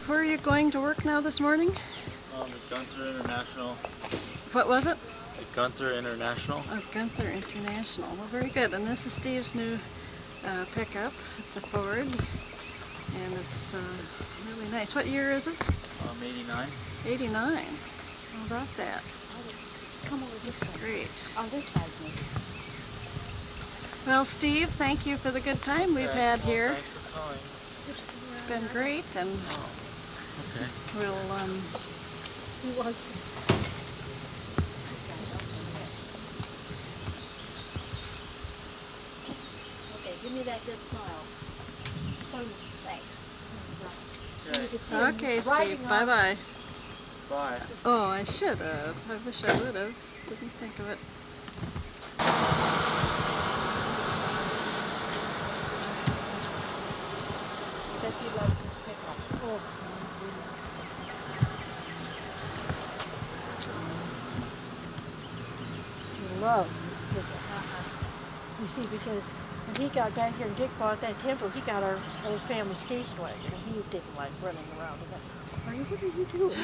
Where are you going to work now this morning? At Gunther International. What was it? At Gunther International. Oh, Gunther International. Well, very good. And this is Steve's new pickup. It's a Ford, and it's really nice. What year is it? 89. 89. How about that? Come over this side. Great. On this side, maybe. Well, Steve, thank you for the good time we've had here. Thanks for calling. It's been great, and Okay. we'll Who wants Okay, give me that good smile. So, thanks. Okay. You could see him okay, rising Steve. up. Bye-bye. Bye. Oh, I should have. I wish I would have. Didn't think of it. I bet he loves his pickup. Oh, he loves his pickup. You see, because when he got back here and Dick bought that Tempo, he got our old family station wagon, and he didn't like running around with it. What are you doing?